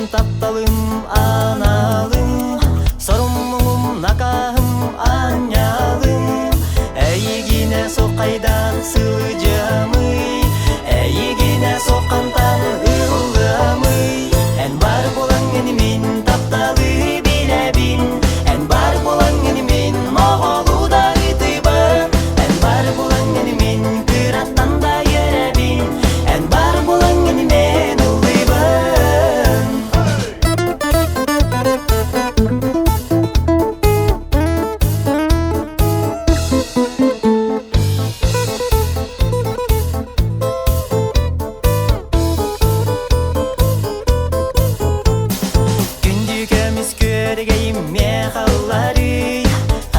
тапталым аналым, соруммуңум накахым анялым. Әйегіне соқайдан сылы жамый, әйегіне соққантан ылламый. Ән бар болаң мен тапталы биләбин, ән бар болаң мен моғолуда ытыбын, ән бар болаң мен кыраттан да ерәбин, ән бар болаң мен улыбын. Күндүкөмүз көргейим мехаллары,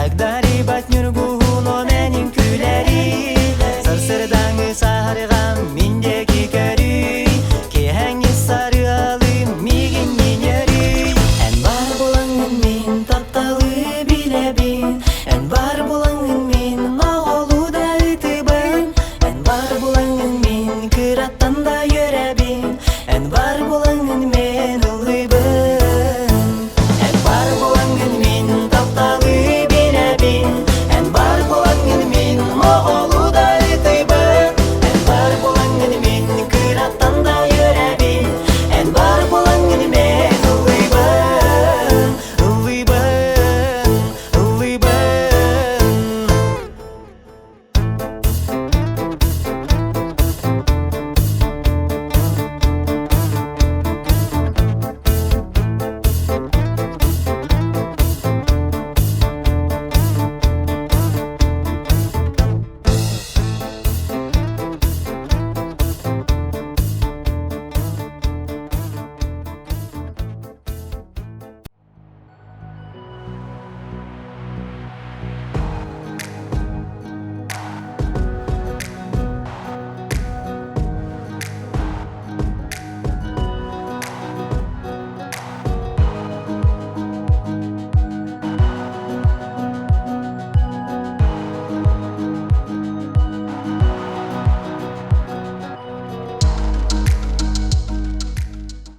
агдары батнюргуун оненин күлери. Сырсырдаңы сарыгам миндеги көрүй, кехеңи сары алым мигин минерүй. Ән бар болаң мен тапталы билебин, ән бар болаң мен моғолуда ытыбын, ән бар болаң мен кыраттан да